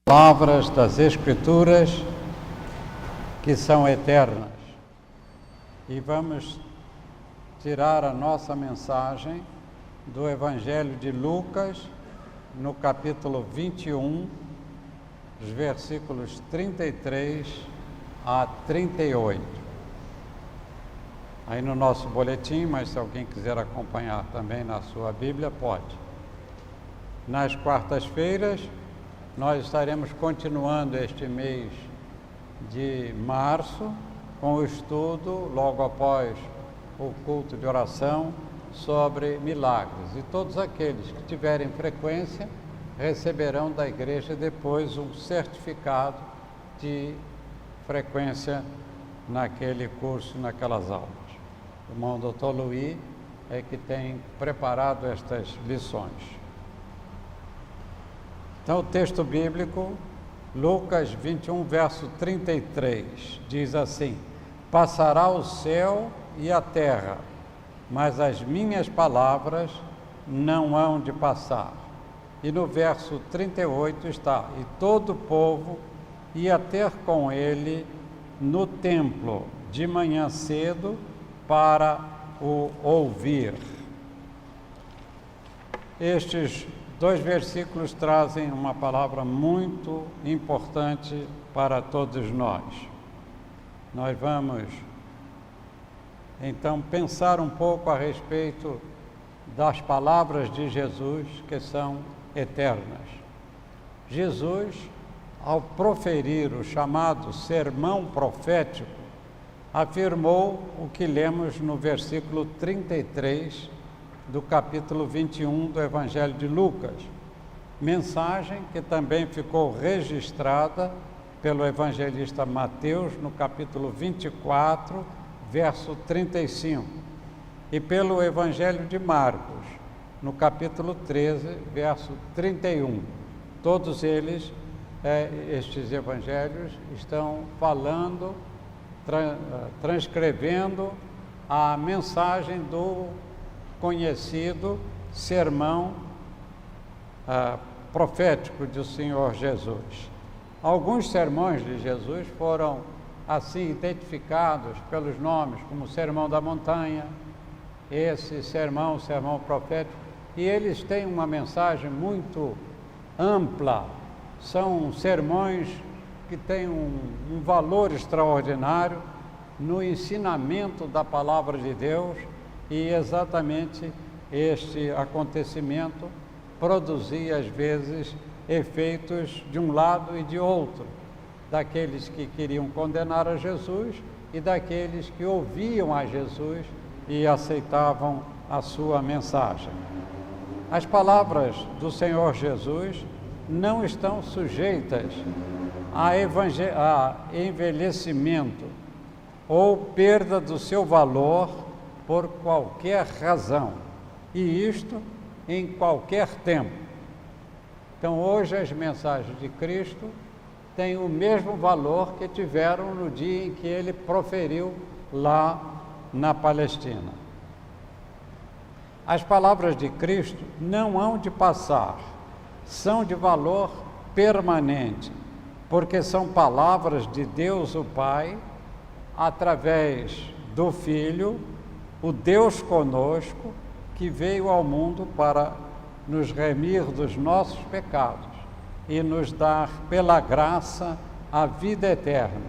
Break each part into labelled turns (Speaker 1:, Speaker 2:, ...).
Speaker 1: Palavras das Escrituras que são eternas. E vamos tirar a nossa mensagem do Evangelho de Lucas, no capítulo 21, os versículos 33 a 38. Aí no nosso boletim, mas se alguém quiser acompanhar também na sua Bíblia, pode. Nas quartas-feiras, nós estaremos continuando este mês de março com o estudo, logo após o culto de oração, sobre milagres. E todos aqueles que tiverem frequência receberão da igreja depois um certificado de frequência naquele curso, naquelas aulas. O irmão Dr. Luiz é que tem preparado estas lições. Então, o texto bíblico, Lucas 21, verso 33, diz assim: passará o céu e a terra, mas as minhas palavras não hão de passar. E no verso 38 está: e todo o povo ia ter com ele no templo de manhã cedo para o ouvir. Estes dois versículos trazem uma palavra muito importante para todos nós. Nós vamos, então, pensar um pouco a respeito das palavras de Jesus, que são eternas. Jesus, ao proferir o chamado sermão profético, afirmou o que lemos no versículo 33 do capítulo 21 do Evangelho de Lucas, mensagem que também ficou registrada pelo evangelista Mateus no capítulo 24, verso 35, e pelo Evangelho de Marcos, no capítulo 13, verso 31. Todos eles, estes evangelhos, estão falando, transcrevendo a mensagem do conhecido sermão profético do Senhor Jesus. Alguns sermões de Jesus foram assim identificados pelos nomes, como o Sermão da Montanha, esse sermão, o sermão profético, e eles têm uma mensagem muito ampla. São sermões que têm um valor extraordinário no ensinamento da palavra de Deus, e exatamente este acontecimento produzia às vezes efeitos de um lado e de outro, daqueles que queriam condenar a Jesus e daqueles que ouviam a Jesus e aceitavam a sua mensagem. As palavras do Senhor Jesus não estão sujeitas a envelhecimento ou perda do seu valor por qualquer razão, e isto em qualquer tempo. Então, hoje as mensagens de Cristo têm o mesmo valor que tiveram no dia em que ele proferiu lá na Palestina. As palavras de Cristo não hão de passar, são de valor permanente, porque são palavras de Deus o Pai, através do Filho, o Deus conosco, que veio ao mundo para nos remir dos nossos pecados e nos dar, pela graça, a vida eterna,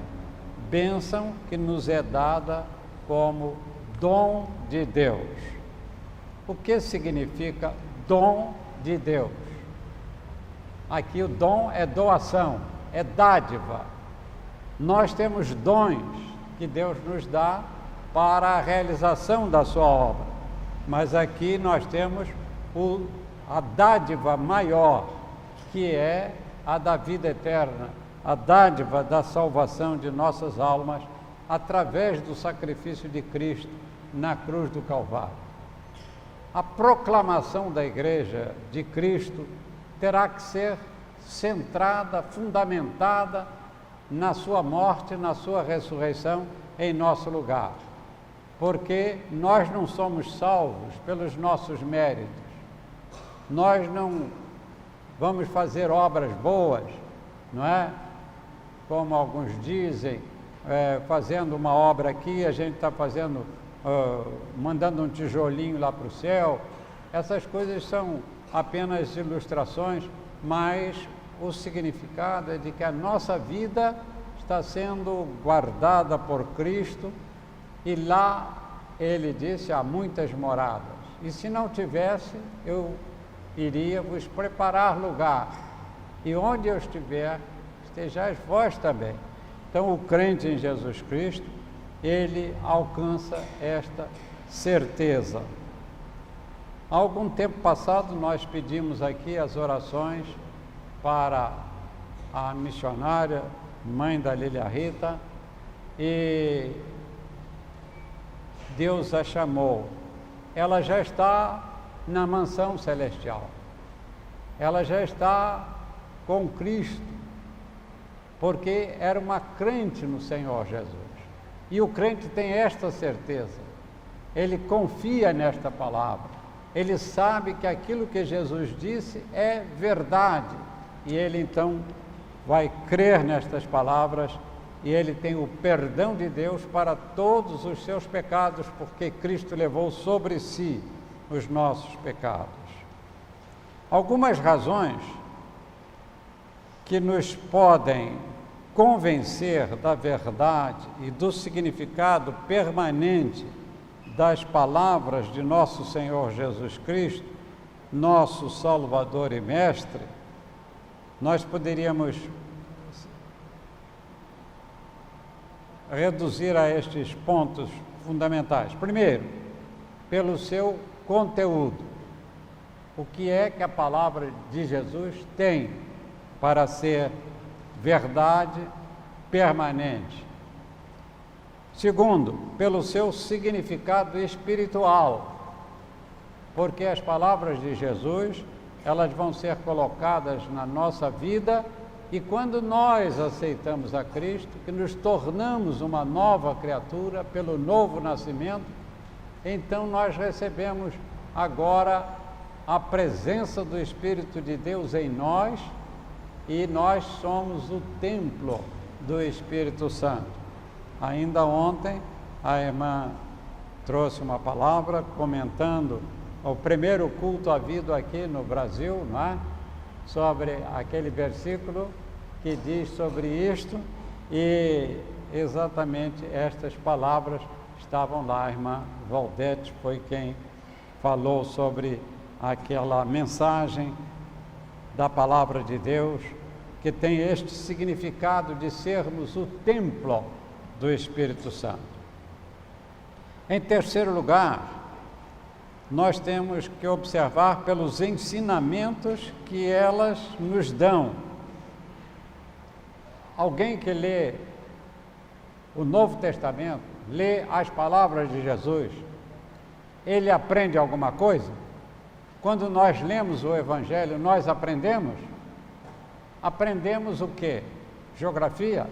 Speaker 1: bênção que nos é dada como dom de Deus. O que significa dom de Deus? Aqui o dom é doação, é dádiva. Nós temos dons que Deus nos dá para a realização da sua obra, mas aqui nós temos a dádiva maior, que é a da vida eterna, a dádiva da salvação de nossas almas através do sacrifício de Cristo na cruz do Calvário. A proclamação da Igreja de Cristo terá que ser centrada, fundamentada na sua morte, na sua ressurreição em nosso lugar, porque nós não somos salvos pelos nossos méritos, nós não vamos fazer obras boas não é? Como alguns dizem, fazendo uma obra aqui, a gente está fazendo, mandando um tijolinho lá para o céu. Essas coisas são apenas ilustrações, mas o significado é de que a nossa vida está sendo guardada por Cristo, e lá ele disse: há muitas moradas, e se não tivesse, eu iria vos preparar lugar, e onde eu estiver, estejais vós também. Então, o crente em Jesus Cristo, ele alcança esta certeza. Há algum tempo passado, nós pedimos aqui as orações para a missionária, mãe da Lília Rita, e Deus a chamou. Ela já está na mansão celestial, ela já está com Cristo, porque era uma crente no Senhor Jesus. E o crente tem esta certeza, ele confia nesta palavra, ele sabe que aquilo que Jesus disse é verdade, e ele então vai crer nestas palavras, e ele tem o perdão de Deus para todos os seus pecados, porque Cristo levou sobre si os nossos pecados. Algumas razões que nos podem convencer da verdade e do significado permanente das palavras de nosso Senhor Jesus Cristo, nosso Salvador e Mestre, nós poderíamos reduzir a estes pontos fundamentais. Primeiro, pelo seu conteúdo. O que é que a palavra de Jesus tem para ser verdade permanente? Segundo, pelo seu significado espiritual, porque as palavras de Jesus, elas vão ser colocadas na nossa vida, e quando nós aceitamos a Cristo, que nos tornamos uma nova criatura pelo novo nascimento, então nós recebemos agora a presença do Espírito de Deus em nós, e nós somos o templo do Espírito Santo. Ainda ontem, a irmã trouxe uma palavra comentando o primeiro culto havido aqui no Brasil, não é? Sobre aquele versículo que diz sobre isto, e exatamente estas palavras estavam lá. A irmã Valdete foi quem falou sobre aquela mensagem da palavra de Deus, que tem este significado de sermos o templo do Espírito Santo. Em terceiro lugar, nós temos que observar pelos ensinamentos que elas nos dão. Alguém que lê o Novo Testamento, lê as palavras de Jesus, ele aprende alguma coisa? Quando nós lemos o Evangelho, nós aprendemos? Aprendemos o quê? Geografia?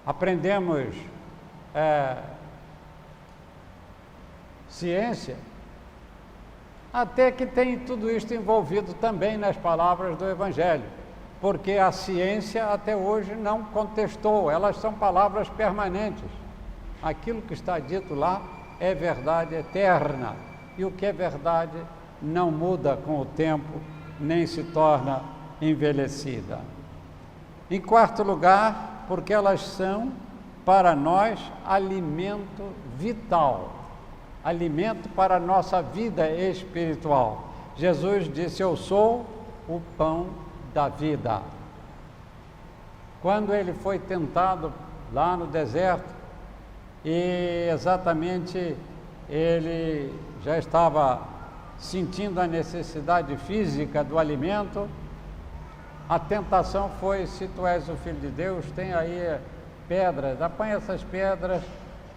Speaker 1: Aprendemos ciência? Até que tem tudo isto envolvido também nas palavras do Evangelho, porque a ciência até hoje não contestou, elas são palavras permanentes. Aquilo que está dito lá é verdade eterna, e o que é verdade não muda com o tempo, nem se torna envelhecida. Em quarto lugar, porque elas são para nós alimento vital, alimento para a nossa vida espiritual. Jesus disse: eu sou o pão da vida. Quando ele foi tentado lá no deserto, e exatamente ele já estava sentindo a necessidade física do alimento, a tentação foi: se tu és o Filho de Deus, tem aí pedras, apanha essas pedras,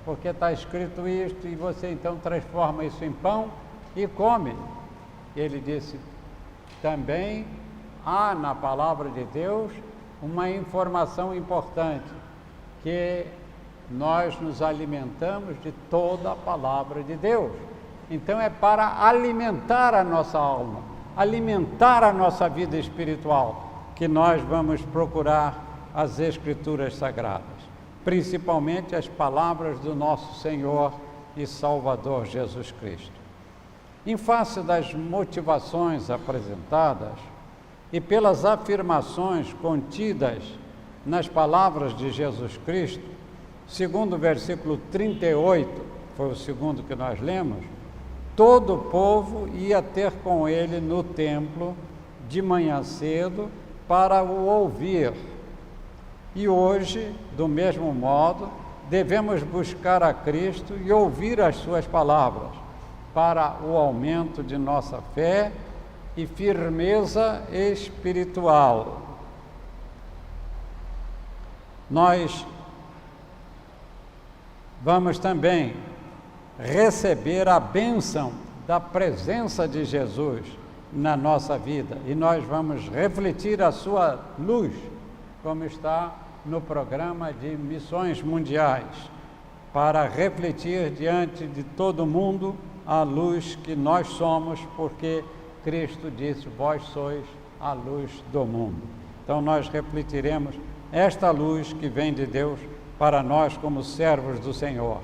Speaker 1: porque está escrito isto, e você então transforma isso em pão e come. Ele disse: também há na palavra de Deus uma informação importante, que nós nos alimentamos de toda a palavra de Deus. Então é para alimentar a nossa alma, alimentar a nossa vida espiritual. que nós vamos procurar as Escrituras Sagradas, principalmente as palavras do nosso Senhor e Salvador Jesus Cristo. Em face das motivações apresentadas e pelas afirmações contidas nas palavras de Jesus Cristo, segundo o versículo 38, foi o segundo que nós lemos, todo o povo ia ter com ele no templo de manhã cedo para o ouvir. E hoje, do mesmo modo, devemos buscar a Cristo e ouvir as suas palavras para o aumento de nossa fé e firmeza espiritual. Nós vamos também receber a bênção da presença de Jesus na nossa vida e nós vamos refletir a sua luz, como está no programa de missões mundiais, para refletir diante de todo mundo a luz que nós somos, porque Cristo disse: vós sois a luz do mundo. Então nós refletiremos esta luz que vem de Deus para nós como servos do Senhor.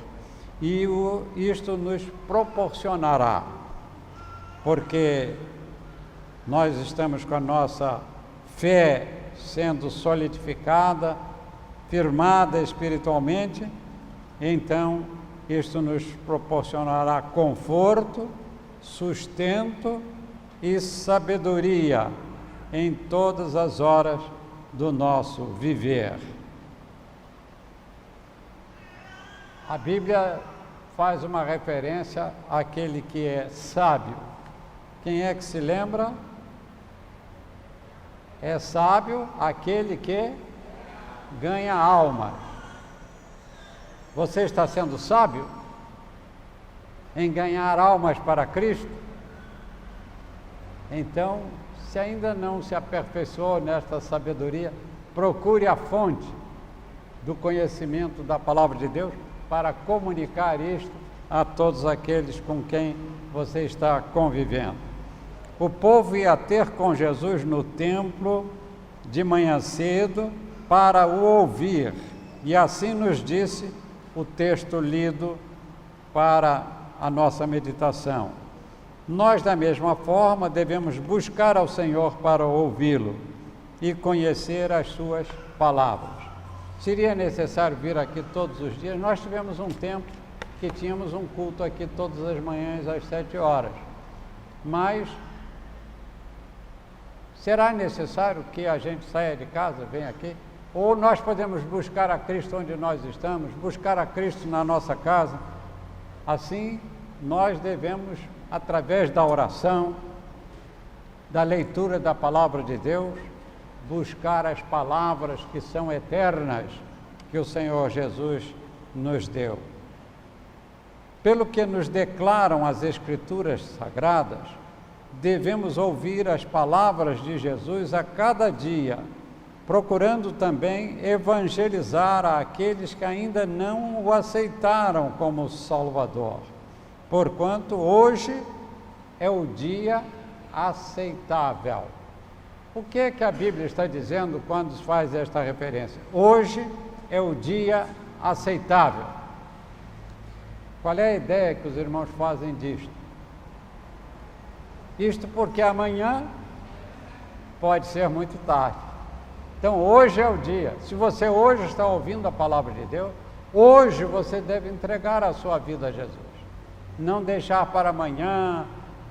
Speaker 1: E isto nos proporcionará, porque nós estamos com a nossa fé sendo solidificada, firmada espiritualmente, então isto nos proporcionará conforto, sustento e sabedoria em todas as horas do nosso viver. A Bíblia faz uma referência àquele que é sábio. Quem é que se lembra? É sábio aquele que ganha almas. Você está sendo sábio em ganhar almas para Cristo? Então, se ainda não se aperfeiçoou nesta sabedoria, procure a fonte do conhecimento da Palavra de Deus para comunicar isto a todos aqueles com quem você está convivendo. O povo ia ter com Jesus no templo de manhã cedo para o ouvir, e assim nos disse o texto lido para a nossa meditação. Nós, da mesma forma, devemos buscar ao Senhor para ouvi-lo e conhecer as suas palavras. Seria necessário vir aqui todos os dias? Nós tivemos um tempo que tínhamos um culto aqui todas as manhãs às 7 horas, mas será necessário que a gente saia de casa, venha aqui? Ou nós podemos buscar a Cristo onde nós estamos, buscar a Cristo na nossa casa? Assim, nós devemos, através da oração, da leitura da Palavra de Deus, buscar as palavras que são eternas, que o Senhor Jesus nos deu. Pelo que nos declaram as Escrituras Sagradas, devemos ouvir as palavras de Jesus a cada dia, procurando também evangelizar aqueles que ainda não o aceitaram como Salvador, porquanto hoje é o dia aceitável. O que é que a Bíblia está dizendo quando faz esta referência? Hoje é o dia aceitável. Qual é a ideia que os irmãos fazem disto? Isto porque amanhã pode ser muito tarde. Então hoje é o dia. Se você hoje está ouvindo a palavra de Deus, hoje você deve entregar a sua vida a Jesus. Não deixar para amanhã,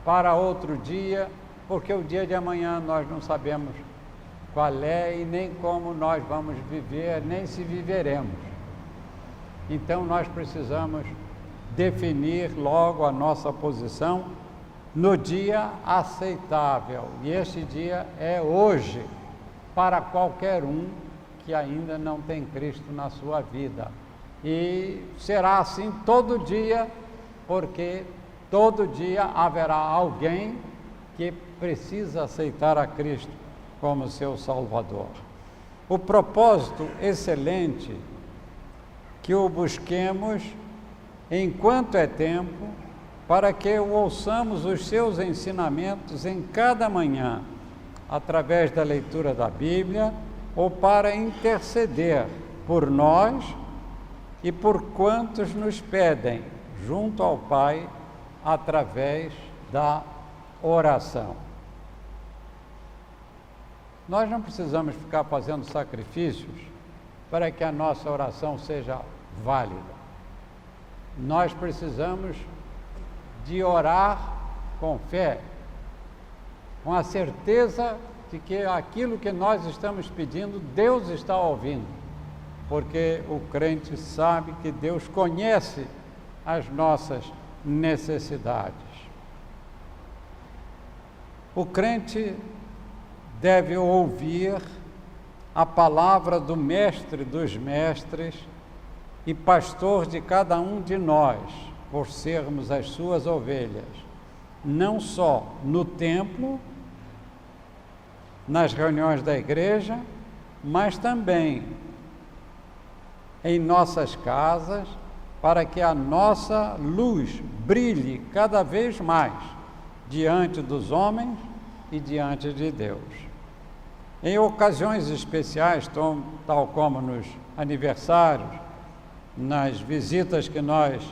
Speaker 1: para outro dia, porque o dia de amanhã nós não sabemos qual é e nem como nós vamos viver, nem se viveremos. Então nós precisamos definir logo a nossa posição no dia aceitável, e este dia é hoje, para qualquer um que ainda não tem Cristo na sua vida. E será assim todo dia, porque todo dia haverá alguém que precisa aceitar a Cristo como seu Salvador. O propósito excelente que o busquemos enquanto é tempo, para que ouçamos os seus ensinamentos em cada manhã, através da leitura da Bíblia, ou para interceder por nós e por quantos nos pedem junto ao Pai através da oração. Nós não precisamos ficar fazendo sacrifícios para que a nossa oração seja válida. Nós precisamos de orar com fé, com a certeza de que aquilo que nós estamos pedindo, Deus está ouvindo, porque o crente sabe que Deus conhece as nossas necessidades. O crente deve ouvir a palavra do Mestre dos Mestres e pastor de cada um de nós, por sermos as suas ovelhas, não só no templo, nas reuniões da igreja, mas também em nossas casas, para que a nossa luz brilhe cada vez mais diante dos homens e diante de Deus. Em ocasiões especiais, tal como nos aniversários, nas visitas que nós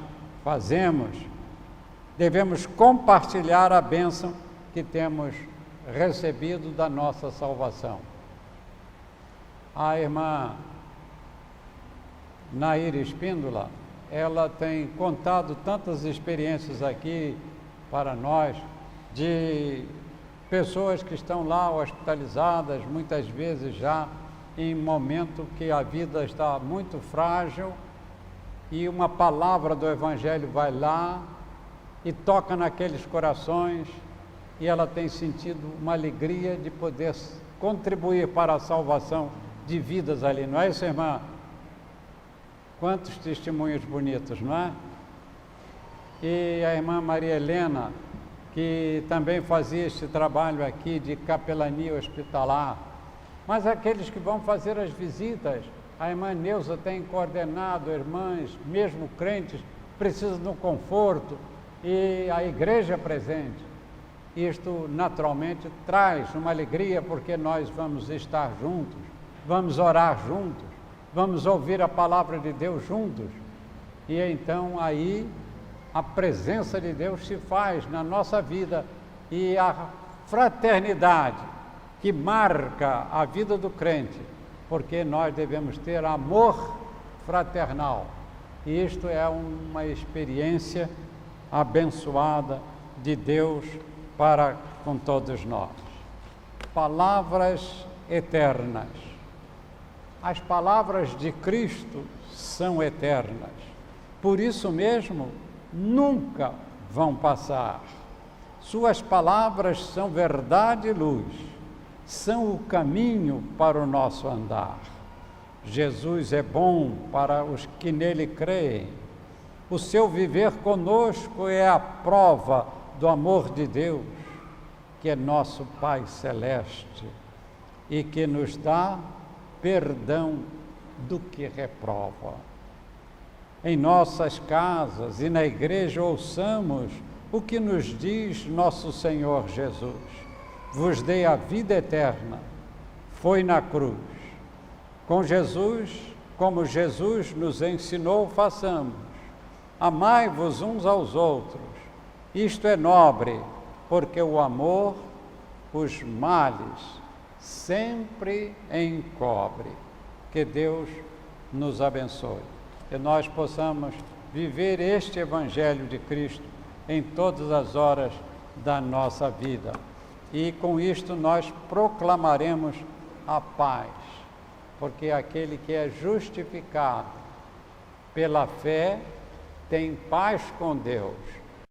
Speaker 1: fazemos, devemos compartilhar a bênção que temos recebido da nossa salvação. A irmã Nair Espíndola, ela tem contado tantas experiências aqui para nós, de pessoas que estão lá hospitalizadas, muitas vezes já em momento que a vida está muito frágil, e uma palavra do Evangelho vai lá e toca naqueles corações, e ela tem sentido uma alegria de poder contribuir para a salvação de vidas ali, não é isso, irmã? Quantos testemunhos bonitos, não é? E a irmã Maria Helena, que também fazia este trabalho aqui de capelania hospitalar, mas aqueles que vão fazer as visitas, a irmã Neuza tem coordenado irmãs, mesmo crentes, precisam de um conforto, e a igreja presente. Isto naturalmente traz uma alegria, porque nós vamos estar juntos, vamos orar juntos, vamos ouvir a palavra de Deus juntos, e então aí a presença de Deus se faz na nossa vida, e a fraternidade que marca a vida do crente, porque nós devemos ter amor fraternal, e isto é uma experiência abençoada de Deus para com todos nós. Palavras eternas. As palavras de Cristo são eternas, por isso mesmo nunca vão passar. Suas palavras são verdade e luz, são o caminho para o nosso andar. Jesus é bom para os que nele creem. O seu viver conosco é a prova do amor de Deus, que é nosso Pai Celeste e que nos dá perdão do que reprova. Em nossas casas e na igreja ouçamos o que nos diz nosso Senhor Jesus. Vos dei a vida eterna, foi na cruz. Com Jesus, como Jesus nos ensinou, façamos. Amai-vos uns aos outros. Isto é nobre, porque o amor os males sempre encobre. Que Deus nos abençoe. Que nós possamos viver este Evangelho de Cristo em todas as horas da nossa vida. E com isto nós proclamaremos a paz, porque aquele que é justificado pela fé tem paz com Deus.